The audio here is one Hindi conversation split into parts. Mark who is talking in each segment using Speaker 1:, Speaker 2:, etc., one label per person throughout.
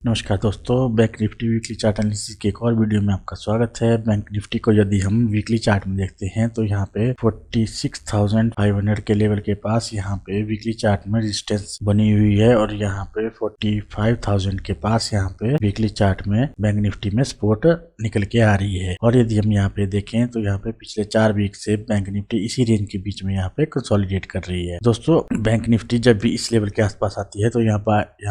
Speaker 1: नमस्कार दोस्तों, bank Nifty weekly chart analysis के एक और वीडियो में आपका स्वागत है। बैंक निफ्टी को यदि हम वीकली चार्ट में देखते हैं तो यहाँ पे 46,500 के लेवल के पास यहाँ पे वीकली चार्ट में रेजिस्टेंस बनी हुई है और यहाँ पे 45,000 के पास यहाँ पे वीकली चार्ट में बैंक निफ्टी में सपोर्ट निकल के आ रही है। और यदि हम यहाँ पे देखें तो यहाँ पे पिछले 4 वीक से बैंक निफ्टी इसी रेंज के बीच में यहाँ पे कंसोलिडेट कर रही है। दोस्तों, बैंक निफ्टी जब भी इस लेवल के आसपास आती है तो यहाँ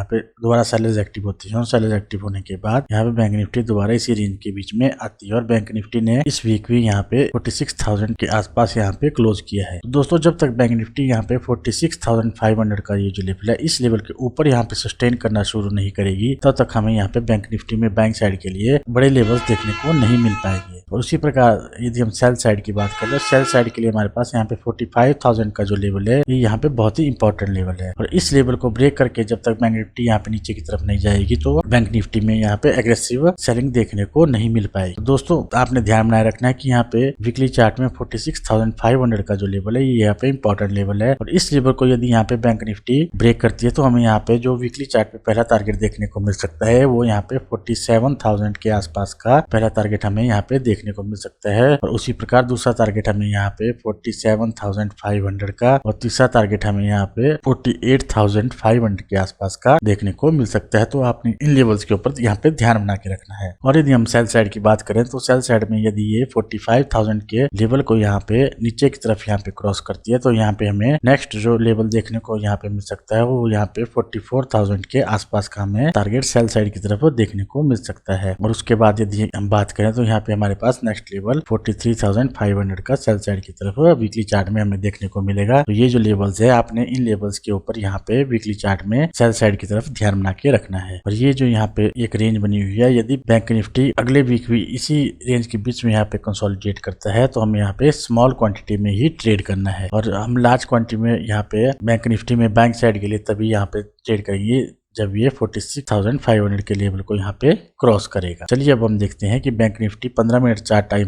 Speaker 1: पे दोबारा सेलर्स एक्टिव होती है। सेलर एक्टिव होने के बाद यहाँ पे बैंक निफ्टी दोबारा इसी रेंज के बीच में आती है और बैंक निफ्टी ने इस वीक भी यहाँ पे 46,000 के आसपास यहाँ पे क्लोज किया है। तो दोस्तों, जब तक बैंक निफ्टी यहाँ पे 46,500 का ये जो लेवल है इस लेवल के ऊपर यहाँ पे सस्टेन करना शुरू नहीं करेगी तब तक हमें यहाँ पे बैंक निफ्टी में बैंक साइड के लिए बड़े लेवल्स देखने को नहीं मिल पाएंगे। और उसी प्रकार यदि हम सेल साइड की बात करें तो सेल साइड के लिए हमारे पास यहाँ पे 45,000 का जो लेवल है ये यहाँ पे बहुत ही इंपॉर्टेंट लेवल है। और इस लेवल को ब्रेक करके जब तक बैंक निफ्टी यहाँ पे नीचे की तरफ नहीं जाएगी तो बैंक निफ्टी में यहाँ पे एग्रेसिव सेलिंग देखने को नहीं मिल पाएगी। तो दोस्तों, आपने ध्यान बनाए रखना है कि यहाँ पे वीकली चार्ट में 46,500 का जो लेवल है ये यहाँ पे इंपॉर्टेंट लेवल है। और इस लेवल को यदि यहाँ पे बैंक निफ्टी ब्रेक करती है तो हमें यहाँ पे जो वीकली चार्ट पे पहला टारगेट देखने को मिल सकता है वो यहाँ पे 47,000 के आसपास का पहला टारगेट हमें यहाँ पे देखने को मिल सकता है। और उसी प्रकार दूसरा टारगेट हमें यहाँ पे 47,500 का और तीसरा टारगेट हमें यहाँ पे 48,500 के आसपास का देखने को मिल सकता है। तो आपने इन लेवल्स के ऊपर यहाँ पे ध्यान बना के रखना है। और यदि हम सेल साइड की बात करें तो सेल साइड में यदि ये 45,000 के लेवल को यहाँ पे नीचे की तरफ यहाँ पे क्रॉस करती है तो यहाँ पे हमें नेक्स्ट जो लेवल देखने को यहाँ पे मिल सकता है वो यहाँ पे 44,000 के आसपास का हमें टारगेट सेल साइड की तरफ देखने को मिल सकता है। और उसके बाद यदि हम बात करें तो यहाँ पे हमारे पास नेक्स्ट लेवल 43,500 का सेल साइड की तरफ वीकली चार्ट में हमें देखने को मिलेगा। तो ये जो लेवल्स है आपने इन लेवल्स के ऊपर यहाँ पे वीकली चार्ट में सेल साइड की तरफ ध्यान बना के रखना है। और ये जो यहाँ पे एक रेंज बनी हुई है, यदि बैंक निफ्टी अगले वीक भी इसी रेंज के बीच में यहाँ पे कंसोलिडेट करता है तो हमें यहाँ पे स्मॉल क्वांटिटी में ही ट्रेड करना है। और हम लार्ज क्वांटिटी में यहाँ पे बैंक निफ्टी में बैंक साइड के लिए तभी यहाँ पे ट्रेड करेंगे जब ये 46,500 के लेवल को यहाँ पे क्रॉस करेगा। चलिए अब हम देखते हैं कि bank Nifty 15 minute chart time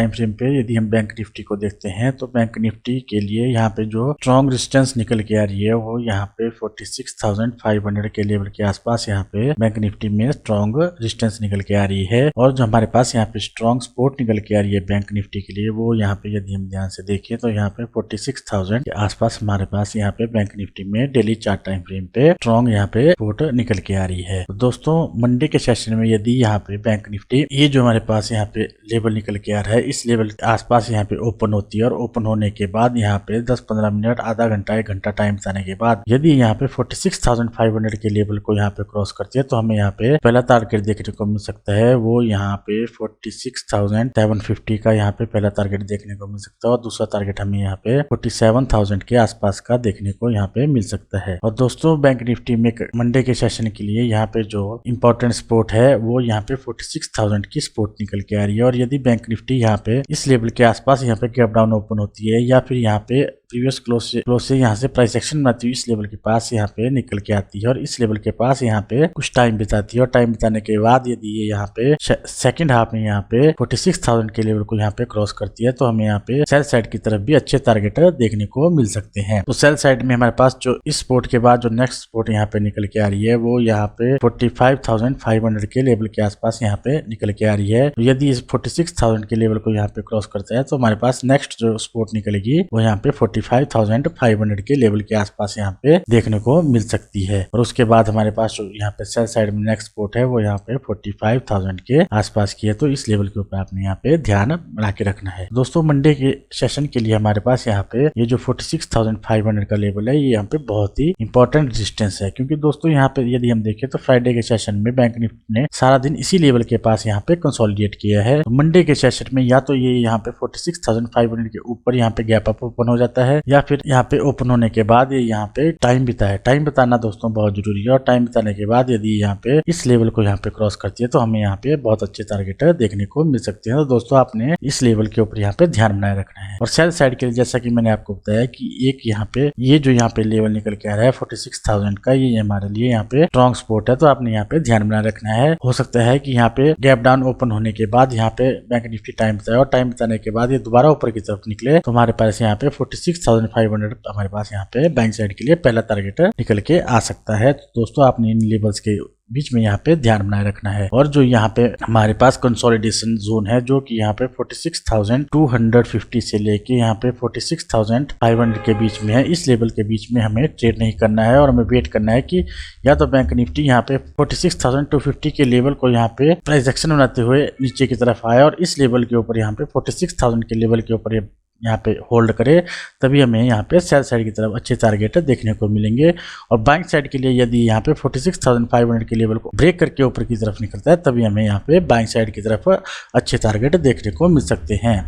Speaker 1: frame पे यदि हम बैंक निफ्टी को देखते हैं तो बैंक निफ्टी के लिए यहाँ पे जो स्ट्रॉन्ग रेजिस्टेंस निकल के आ रही है वो यहाँ पे 46,500 के लेवल के आसपास यहाँ पे बैंक निफ्टी में स्ट्रॉन्ग रेजिस्टेंस निकल के आ रही है। और जो हमारे पास यहाँ पे स्ट्रॉन्ग सपोर्ट निकल के आ रही है बैंक निफ्टी के लिए वो यहाँ पे यदि हम ध्यान से देखें तो यहाँ पे 46,000 के आसपास हमारे पास यहाँ पे बैंक निफ्टी में डेली चार्ट टाइम फ्रेम पे स्ट्रॉन्ग यहाँ पे सपोर्ट निकल के आ रही है। तो दोस्तों, मंडे के सेशन में यदि यहाँ पे बैंक निफ्टी ये जो हमारे पास यहाँ पे लेवल निकल के आ रहा है इस लेवल के आसपास यहाँ पे ओपन होती है और ओपन होने के बाद यहाँ पे 10-15 मिनट, आधा घंटा, 1 घंटा टाइम बताने के बाद यदि यहाँ पे 46,500 के लेवल को यहाँ पे क्रॉस करती है तो हमें यहाँ पे पहला टारगेट देखने को मिल सकता है वो यहाँ पे 46,750 का यहाँ पे पहला टारगेट देखने को मिल सकता है। और दूसरा टारगेट हमें यहाँ पे 47,000 के आसपास का देखने को यहाँ पे मिल सकता है। और दोस्तों, बैंक निफ्टी में मंडे के सेशन के लिए यहाँ पे जो इंपॉर्टेंट सपोर्ट है वो यहाँ पे 46,000 की सपोर्ट निकल के आ रही है। और यदि बैंक निफ्टी यहाँ पे इस लेवल के आसपास यहाँ पे गैप डाउन ओपन होती है या फिर यहाँ पे प्रीवियस क्लोज से यहाँ से प्राइस एक्शन बनाती हुई इस लेवल के पास यहाँ पे निकल के आती है और इस लेवल के पास यहाँ पे कुछ टाइम बिताती है और टाइम बिताने के बाद यदि ये यहाँ पे सेकंड हाफ में यहाँ पे 46,000 के लेवल को यहाँ पे क्रॉस करती है तो हमें यहाँ पे सेल साइड की तरफ भी अच्छे टारगेट देखने को मिल सकते हैं। तो सेल साइड में हमारे पास जो इस सपोर्ट के बाद जो नेक्स्ट सपोर्ट यहाँ पे निकल के आ रही है वो यहाँ पे 45,500 के लेवल के आसपास यहाँ पे निकल के आ रही है। तो यदि इस 46,000 के लेवल को यहाँ पे क्रॉस करता है तो हमारे पास नेक्स्ट जो सपोर्ट निकलेगी वो यहाँ पे 45,500 के लेवल के आसपास यहाँ पे देखने को मिल सकती है। और उसके बाद हमारे पास जो यहाँ पे सेल साइड में नेक्स्ट सपोर्ट है वो यहाँ पे 45,000 के आसपास की है। तो इस लेवल के ऊपर आपने यहाँ पे ध्यान बना के रखना है। दोस्तों, मंडे के सेशन के लिए हमारे पास यहाँ पे ये जो 46,500 का लेवल है ये यहाँ पे बहुत ही इंपॉर्टेंट रेजिस्टेंस है। क्योंकि दोस्तों यहाँ पे यदि हम देखें तो फ्राइडे के सेशन में बैंक निफ्टी ने सारा दिन इसी लेवल के पास यहाँ पे कंसोलिडेट किया है। तो मंडे के सेशन में या तो ये यहाँ पे 46,500 के ऊपर यहाँ पे गैप अप ओपन हो जाता है या फिर यहाँ पे ओपन होने के बाद ये यहाँ पे टाइम बिताए। टाइम बिताना दोस्तों बहुत जरूरी है। और टाइम बिताने के बाद यदि यहाँ पे इस लेवल को यहाँ पे क्रॉस करती है तो हमें यहाँ पे बहुत अच्छे टारगेट देखने को मिल सकते हैं। तो दोस्तों, आपने इस लेवल के ऊपर यहाँ पे ध्यान बनाए रखना है। और सेल साइड के लिए जैसा कि मैंने आपको बताया कि एक यहाँ पे ये जो यहाँ पे लेवल निकल के आ रहा है 46,000 का, ये हमारे लिए यहाँ पे स्ट्रॉन्ग सपोर्ट है। तो आपने यहाँ पे ध्यान बनाए रखना है। हो सकता है कि यहाँ पे गैप डाउन ओपन होने के बाद यहाँ पे बैंक निफ्टी टाइम बताए और टाइम बताने के बाद ये दोबारा ऊपर की तरफ निकले तो हमारे पास यहाँ पे 46,500 हमारे पास यहाँ पे बैंक साइड के लिए पहला टारगेट निकल के आ सकता है। तो दोस्तों आपने इन लेवल्स के बीच में यहाँ पे ध्यान बनाए रखना है। और जो यहाँ पे हमारे पास कंसोलिडेशन जोन है जो कि यहाँ पे 46,250 से लेके यहाँ पे 46,500 के बीच में है, इस लेवल के बीच में हमें ट्रेड नहीं करना है और हमें वेट करना है कि या तो बैंक निफ्टी यहाँ पे 46,250 के लेवल को यहाँ पे प्राइस एक्शन बनाते हुए नीचे की तरफ आए और इस लेवल के ऊपर यहाँ पे 46,000 के लेवल के ऊपर यहाँ पे होल्ड करे, तभी हमें यहाँ पे सेल साइड की तरफ अच्छे टारगेट देखने को मिलेंगे। और बाइंग साइड के लिए यदि यहाँ पे 46,500 के लेवल को ब्रेक करके ऊपर की तरफ निकलता है, तभी हमें यहाँ पे बाइंग साइड की तरफ अच्छे टारगेट देखने को मिल सकते हैं।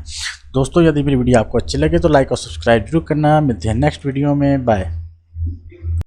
Speaker 1: दोस्तों यदि मेरी वीडियो आपको अच्छी लगे तो लाइक और सब्सक्राइब जरूर करना। मिलते हैं नेक्स्ट वीडियो में, बाय।